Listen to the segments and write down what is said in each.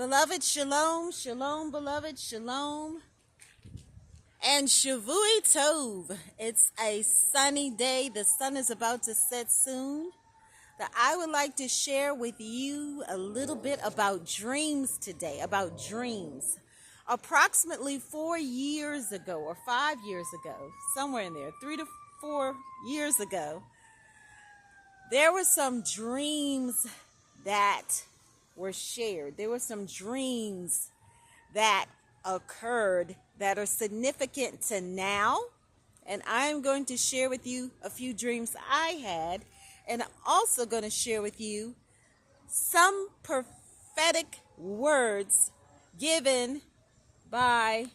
Beloved, shalom, shalom, beloved, shalom, and Shavui Tov. It's a sunny day. The sun is about to set soon. That I would like to share with you a little bit about dreams today, about dreams. Approximately 4 years ago, or 5 years ago, somewhere in there, 3 to 4 years ago, there were some dreams that were shared. There were some dreams that occurred that are significant to now. And I'm going to share with you a few dreams I had. And I'm also going to share with you some prophetic words given by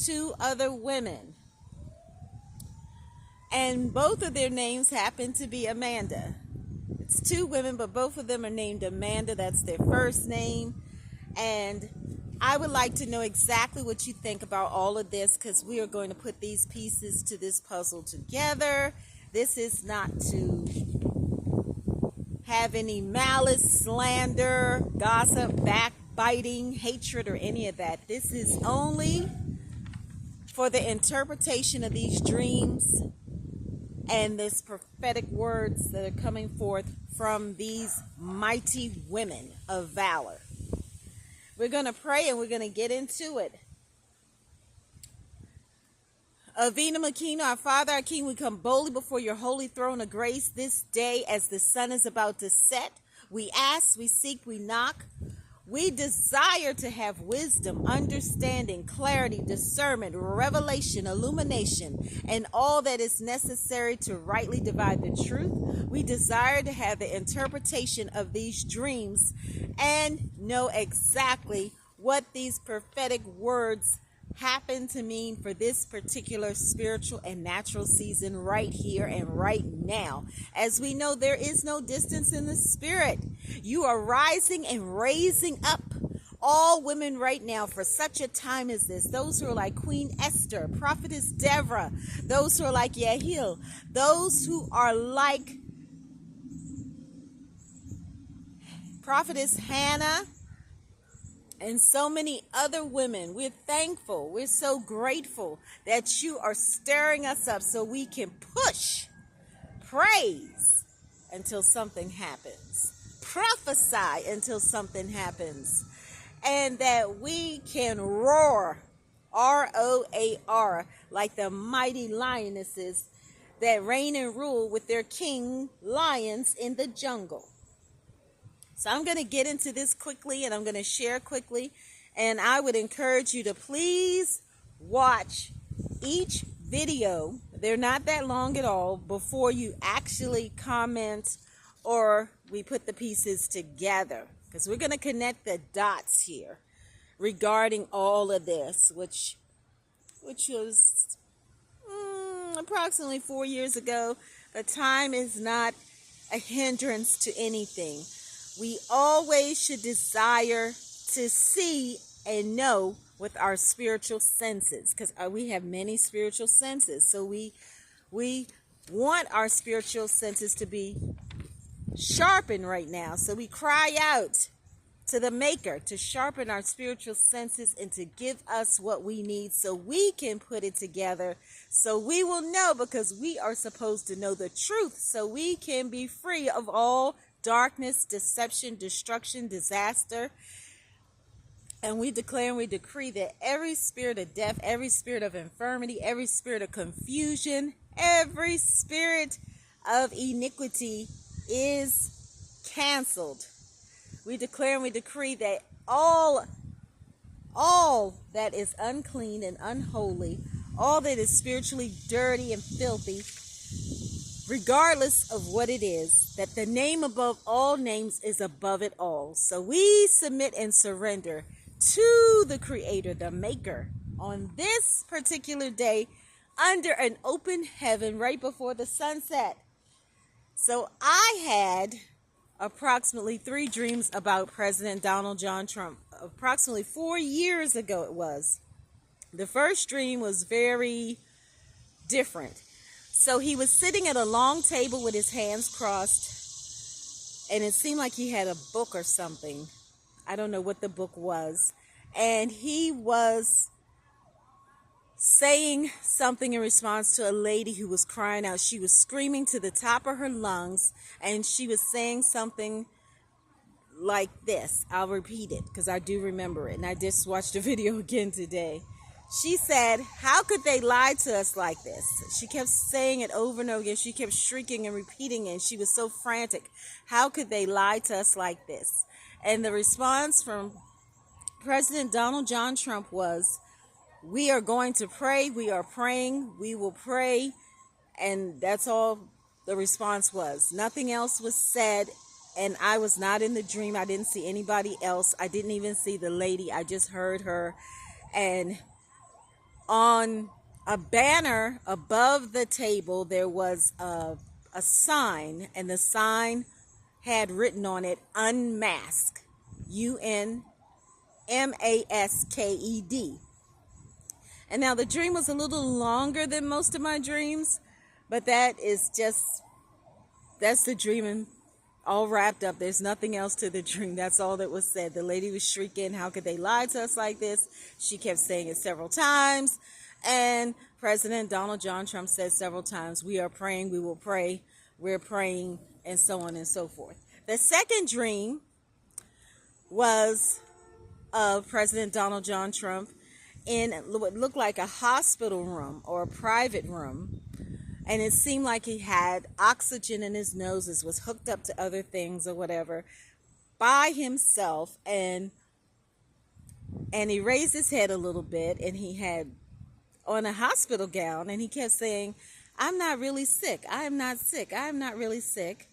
2 other women. And both of their names happen to be Amanda. It's 2 women, but both of them are named Amanda. That's their first name. And I would like to know exactly what you think about all of this, because we are going to put these pieces to this puzzle together. This is not to have any malice, slander, gossip, backbiting, hatred, or any of that. This is only for the interpretation of these dreams and this prophetic words that are coming forth from these mighty women of valor. We're going to pray and we're going to get into it. Avinu Makino, our Father, our King, we come boldly before your holy throne of grace this day as the sun is about to set. We ask, we seek, we knock. We desire to have wisdom, understanding, clarity, discernment, revelation, illumination, and all that is necessary to rightly divide the truth. We desire to have the interpretation of these dreams and know exactly what these prophetic words happen to mean for this particular spiritual and natural season right here and right now. As we know, there is no distance in the spirit. You are rising and raising up all women right now for such a time as this. Those who are like Queen Esther, Prophetess Deborah, those who are like Yahil, those who are like Prophetess Hannah, and so many other women. We're thankful. We're so grateful that you are stirring us up so we can push, praise until something happens, prophesy until something happens, and that we can roar, R-O-A-R, like the mighty lionesses that reign and rule with their king lions in the jungle. So I'm going to get into this quickly and I'm going to share quickly. And I would encourage you to please watch each video. They're not that long at all before you actually comment or we put the pieces together. Because we're going to connect the dots here regarding all of this, which was approximately 4 years ago. But time is not a hindrance to anything. We always should desire to see and know with our spiritual senses, because we have many spiritual senses. So we want our spiritual senses to be sharpened right now. So we cry out to the Maker to sharpen our spiritual senses and to give us what we need so we can put it together, so we will know, because we are supposed to know the truth, so we can be free of all darkness, deception, destruction, disaster. And we declare and we decree that every spirit of death, every spirit of infirmity, every spirit of confusion, every spirit of iniquity is canceled. We declare and we decree that all that is unclean and unholy, all that is spiritually dirty and filthy, regardless of what it is, that the name above all names is above it all. So we submit and surrender to the Creator, the Maker, on this particular day under an open heaven right before the sunset. So I had approximately 3 dreams about President Donald John Trump. Approximately 4 years ago it was. The first dream was very different. So he was sitting at a long table with his hands crossed, and it seemed like he had a book or something. I don't know what the book was. And he was saying something in response to a lady who was crying out. She was screaming to the top of her lungs, and she was saying something like this. I'll repeat it because I do remember it, and I just watched the video again today. She said, "How could they lie to us like this?" She kept saying it over and over again. She kept shrieking and repeating it, and she was so frantic. How could they lie to us like this? And the response from President Donald John Trump was, "We are going to pray. We are praying. We will pray." And that's all the response was. Nothing else was said. And I was not in the dream. I didn't see anybody else. I didn't even see the lady. I just heard her. And on a banner above the table, there was a sign. And the sign had written on it, "Unmask." UNMASKED. And now the dream was a little longer than most of my dreams, but that's the dream all wrapped up. There's nothing else to the dream. That's all that was said. The lady was shrieking, "How could they lie to us like this?" She kept saying it several times. And President Donald John Trump said several times, "We are praying, we will pray, we're praying," and so on and so forth. The second dream was of President Donald John Trump in what looked like a hospital room or a private room. And it seemed like he had oxygen in his noses, was hooked up to other things or whatever, by himself. And he raised his head a little bit, and he had on a hospital gown, and he kept saying, "I'm not really sick. I am not sick. I am not really sick.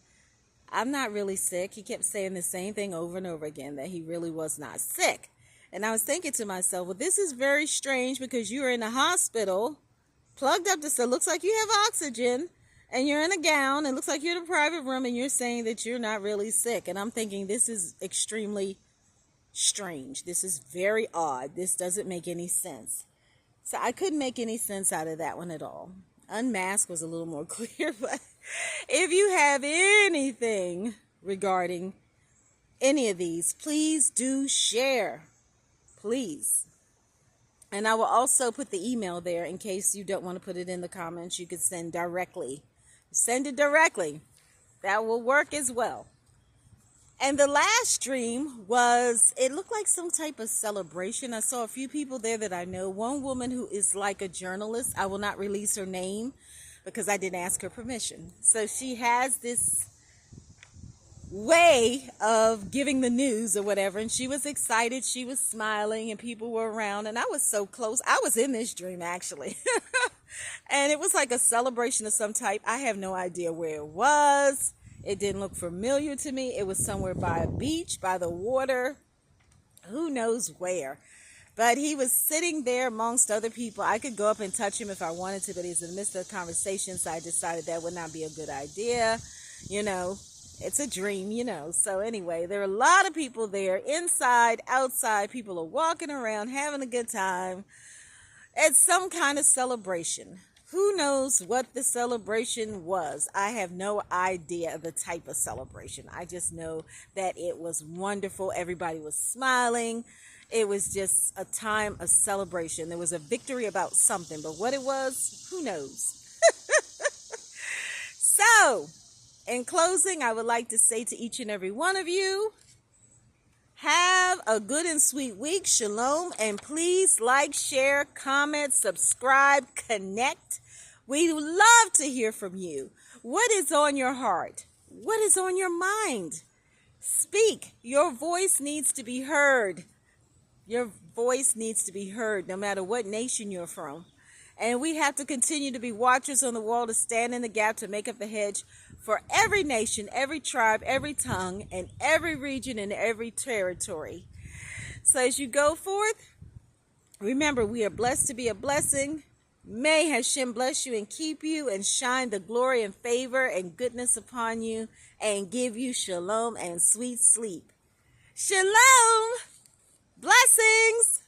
I'm not really sick." He kept saying the same thing over and over again, that he really was not sick. And I was thinking to myself, well, this is very strange, because you're in a hospital, plugged up to stuff, looks like you have oxygen, and you're in a gown, and looks like you're in a private room, and you're saying that you're not really sick. And I'm thinking, this is extremely strange. This is very odd. This doesn't make any sense. So I couldn't make any sense out of that one at all. Unmask was a little more clear, but if you have anything regarding any of these, please do share. Please. And I will also put the email there in case you don't want to put it in the comments. You could send directly. Send it directly. That will work as well. And the last dream was, it looked like some type of celebration. I saw a few people there that I know. One woman who is like a journalist. I will not release her name because I didn't ask her permission. So she has this way of giving the news or whatever, and she was excited. She was smiling, and people were around, and I was so close. I was in this dream, actually. And it was like a celebration of some type. I have no idea where it was. It didn't look familiar to me. It was somewhere by a beach, by the water. Who knows where? But he was sitting there amongst other people. I could go up and touch him if I wanted to, but he was in the midst of the conversation, so I decided that would not be a good idea. You know, it's a dream, you know. So anyway, there are a lot of people there, inside, outside. People are walking around, having a good time. It's some kind of celebration. Who knows what the celebration was? I have no idea the type of celebration. I just know that it was wonderful. Everybody was smiling. It was just a time of celebration. There was a victory about something, but what it was, who knows? So, in closing, I would like to say to each and every one of you, have a good and sweet week. Shalom. And please like, share, comment, subscribe, connect. We love to hear from you. What is on your heart? What is on your mind? Speak. Your voice needs to be heard. Your voice needs to be heard no matter what nation you're from. And we have to continue to be watchers on the wall, to stand in the gap, to make up the hedge for every nation, every tribe, every tongue, and every region and every territory. So as you go forth, remember, we are blessed to be a blessing. May Hashem bless you and keep you and shine the glory and favor and goodness upon you and give you shalom and sweet sleep. Shalom! Blessings!